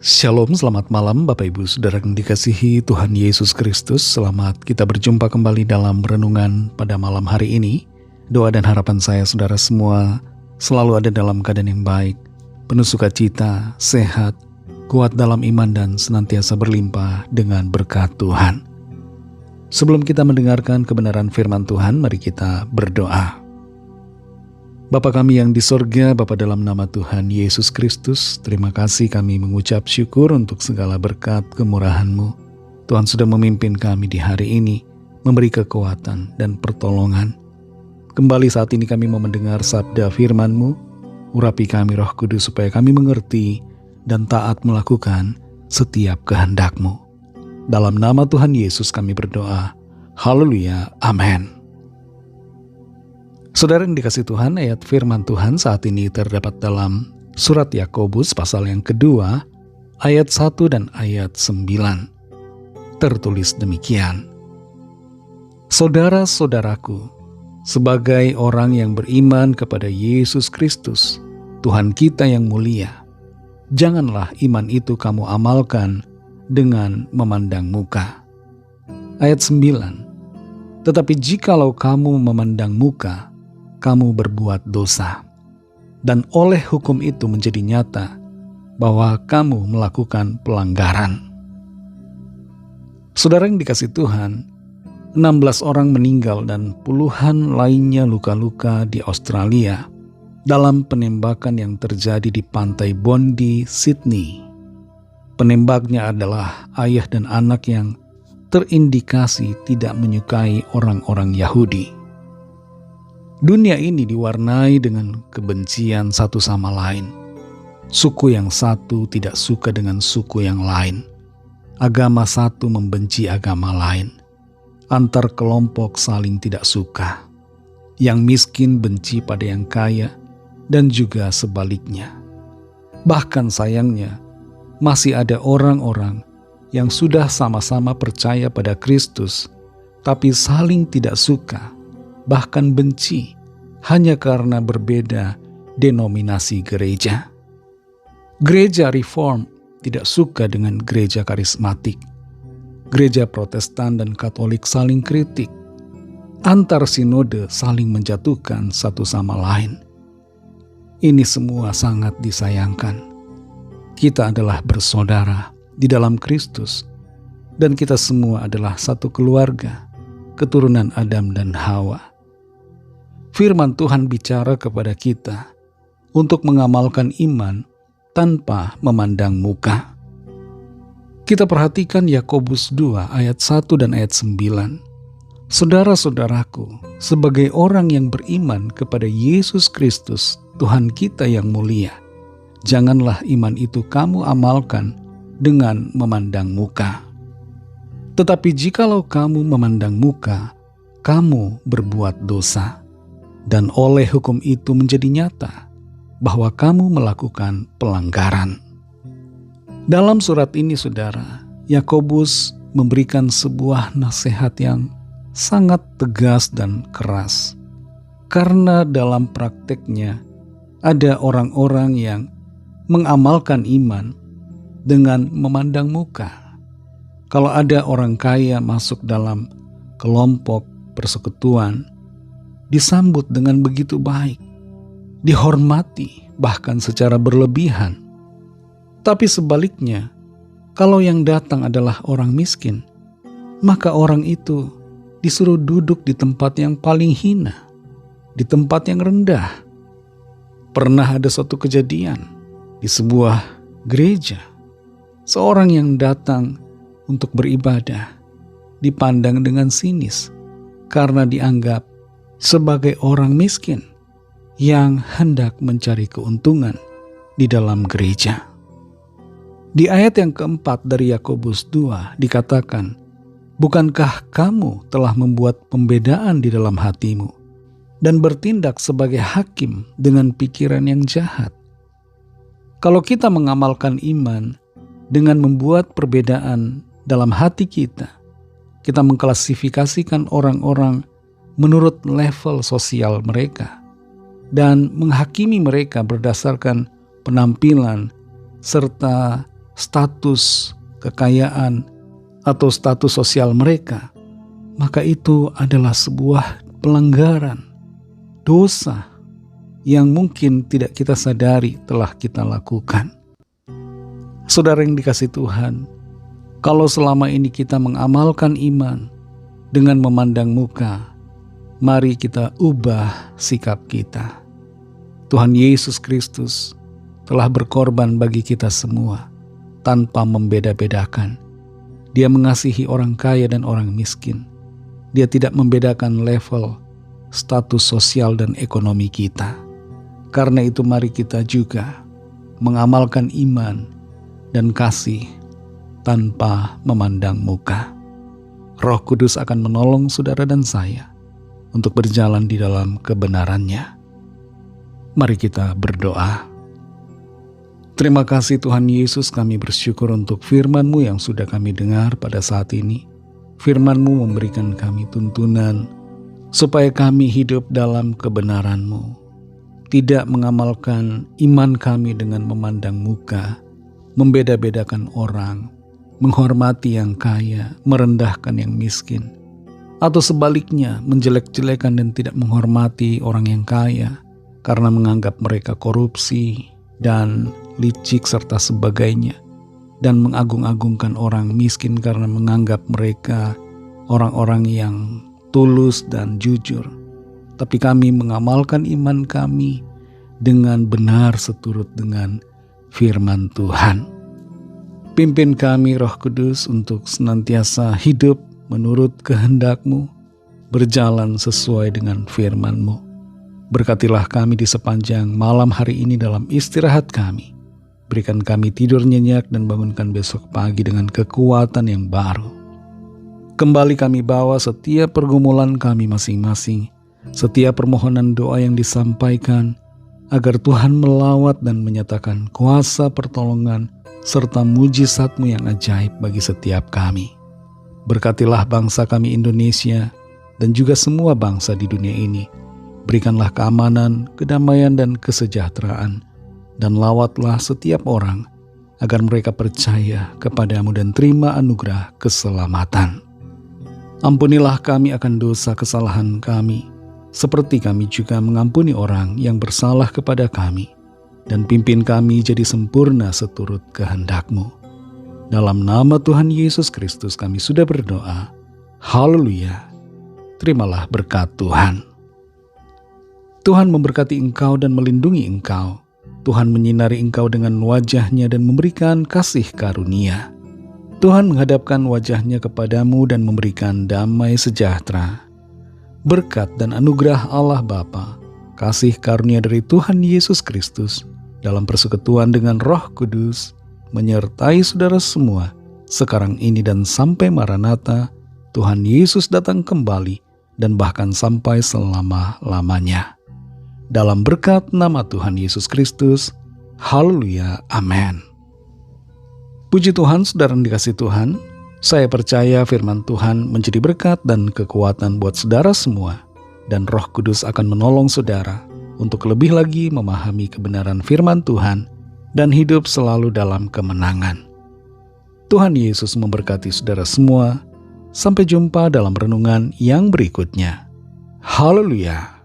Shalom, selamat malam Bapak Ibu Saudara yang dikasihi Tuhan Yesus Kristus. Selamat kita berjumpa kembali dalam renungan pada malam hari ini. Doa dan harapan saya saudara semua selalu ada dalam keadaan yang baik, penuh sukacita, sehat, kuat dalam iman dan senantiasa berlimpah dengan berkat Tuhan. Sebelum kita mendengarkan kebenaran firman Tuhan, mari kita berdoa. Bapa kami yang di sorga, Bapa dalam nama Tuhan Yesus Kristus, terima kasih kami mengucap syukur untuk segala berkat kemurahan-Mu. Tuhan sudah memimpin kami di hari ini, memberi kekuatan dan pertolongan. Kembali saat ini kami mau mendengar sabda firman-Mu, urapi kami Roh Kudus supaya kami mengerti dan taat melakukan setiap kehendak-Mu. Dalam nama Tuhan Yesus kami berdoa. Haleluya, amin. Saudara yang dikasih Tuhan, ayat firman Tuhan saat ini terdapat dalam surat Yakobus pasal yang kedua, ayat 1 dan ayat 9. Tertulis demikian. Saudara-saudaraku, sebagai orang yang beriman kepada Yesus Kristus, Tuhan kita yang mulia, janganlah iman itu kamu amalkan dengan memandang muka. Ayat 9. Tetapi jikalau kamu memandang muka, kamu berbuat dosa, dan oleh hukum itu menjadi nyata bahwa kamu melakukan pelanggaran. Saudara yang dikasih Tuhan, 16 orang meninggal dan puluhan lainnya luka-luka di Australia dalam penembakan yang terjadi di pantai Bondi, Sydney. Penembaknya adalah ayah dan anak yang terindikasi tidak menyukai orang-orang Yahudi. Dunia ini diwarnai dengan kebencian satu sama lain. Suku yang satu tidak suka dengan suku yang lain. Agama satu membenci agama lain. Antar kelompok saling tidak suka. Yang miskin benci pada yang kaya dan juga sebaliknya. Bahkan sayangnya, masih ada orang-orang yang sudah sama-sama percaya pada Kristus, tapi saling tidak suka, bahkan benci, hanya karena berbeda denominasi gereja. Gereja Reform tidak suka dengan gereja karismatik. Gereja Protestan dan Katolik saling kritik. Antar sinode saling menjatuhkan satu sama lain. Ini semua sangat disayangkan. Kita adalah bersaudara di dalam Kristus, dan kita semua adalah satu keluarga, keturunan Adam dan Hawa. Firman Tuhan bicara kepada kita untuk mengamalkan iman tanpa memandang muka. Kita perhatikan Yakobus 2 ayat 1 dan ayat 9. Saudara-saudaraku, sebagai orang yang beriman kepada Yesus Kristus, Tuhan kita yang mulia, janganlah iman itu kamu amalkan dengan memandang muka. Tetapi jikalau kamu memandang muka, kamu berbuat dosa. Dan oleh hukum itu menjadi nyata bahwa kamu melakukan pelanggaran. Dalam surat ini saudara, Yakobus memberikan sebuah nasihat yang sangat tegas dan keras. Karena dalam prakteknya ada orang-orang yang mengamalkan iman dengan memandang muka. Kalau ada orang kaya masuk dalam kelompok persekutuan, disambut dengan begitu baik, dihormati bahkan secara berlebihan. Tapi sebaliknya, kalau yang datang adalah orang miskin, maka orang itu disuruh duduk di tempat yang paling hina, di tempat yang rendah. Pernah ada suatu kejadian di sebuah gereja, seorang yang datang untuk beribadah dipandang dengan sinis karena dianggap sebagai orang miskin yang hendak mencari keuntungan di dalam gereja. Di ayat yang keempat dari Yakobus 2 dikatakan, bukankah kamu telah membuat pembedaan di dalam hatimu dan bertindak sebagai hakim dengan pikiran yang jahat? Kalau kita mengamalkan iman dengan membuat perbedaan dalam hati kita, kita mengklasifikasikan orang-orang menurut level sosial mereka dan menghakimi mereka berdasarkan penampilan serta status, kekayaan, atau status sosial mereka, maka itu adalah sebuah pelanggaran, dosa yang mungkin tidak kita sadari telah kita lakukan. Saudara yang dikasihi Tuhan, kalau selama ini kita mengamalkan iman dengan memandang muka, mari kita ubah sikap kita. Tuhan Yesus Kristus telah berkorban bagi kita semua tanpa membeda-bedakan. Dia mengasihi orang kaya dan orang miskin. Dia tidak membedakan level, status sosial dan ekonomi kita. Karena itu mari kita juga mengamalkan iman dan kasih tanpa memandang muka. Roh Kudus akan menolong saudara dan saya untuk berjalan di dalam kebenarannya. Mari kita berdoa. Terima kasih Tuhan Yesus, kami bersyukur untuk firman-Mu yang sudah kami dengar pada saat ini. Firman-Mu memberikan kami tuntunan supaya kami hidup dalam kebenaran-Mu, tidak mengamalkan iman kami dengan memandang muka, membeda-bedakan orang, menghormati yang kaya, merendahkan yang miskin, atau sebaliknya menjelek-jelekan dan tidak menghormati orang yang kaya karena menganggap mereka korupsi dan licik serta sebagainya, dan mengagung-agungkan orang miskin karena menganggap mereka orang-orang yang tulus dan jujur. Tapi kami mengamalkan iman kami dengan benar seturut dengan firman Tuhan. Pimpin kami Roh Kudus untuk senantiasa hidup menurut kehendak-Mu, berjalan sesuai dengan firman-Mu. Berkatilah kami di sepanjang malam hari ini dalam istirahat kami. Berikan kami tidur nyenyak dan bangunkan besok pagi dengan kekuatan yang baru. Kembali kami bawa setiap pergumulan kami masing-masing, setiap permohonan doa yang disampaikan, agar Tuhan melawat dan menyatakan kuasa pertolongan serta mujizat-Mu yang ajaib bagi setiap kami. Berkatilah bangsa kami Indonesia dan juga semua bangsa di dunia ini. Berikanlah keamanan, kedamaian, dan kesejahteraan, dan lawatlah setiap orang agar mereka percaya kepada-Mu dan terima anugerah keselamatan. Ampunilah kami akan dosa kesalahan kami, seperti kami juga mengampuni orang yang bersalah kepada kami, dan pimpin kami jadi sempurna seturut kehendak-Mu. Dalam nama Tuhan Yesus Kristus kami sudah berdoa. Haleluya. Terimalah berkat Tuhan. Tuhan memberkati engkau dan melindungi engkau. Tuhan menyinari engkau dengan wajah-Nya dan memberikan kasih karunia. Tuhan menghadapkan wajah-Nya kepadamu dan memberikan damai sejahtera. Berkat dan anugerah Allah Bapa, kasih karunia dari Tuhan Yesus Kristus, dalam persekutuan dengan Roh Kudus, menyertai saudara semua, sekarang ini dan sampai Maranatha, Tuhan Yesus datang kembali, dan bahkan sampai selama-lamanya. Dalam berkat nama Tuhan Yesus Kristus, haleluya, amin. Puji Tuhan, saudara yang dikasihi Tuhan, saya percaya firman Tuhan menjadi berkat dan kekuatan buat saudara semua, dan Roh Kudus akan menolong saudara untuk lebih lagi memahami kebenaran firman Tuhan dan hidup selalu dalam kemenangan. Tuhan Yesus memberkati saudara semua. Sampai jumpa dalam renungan yang berikutnya. Haleluya.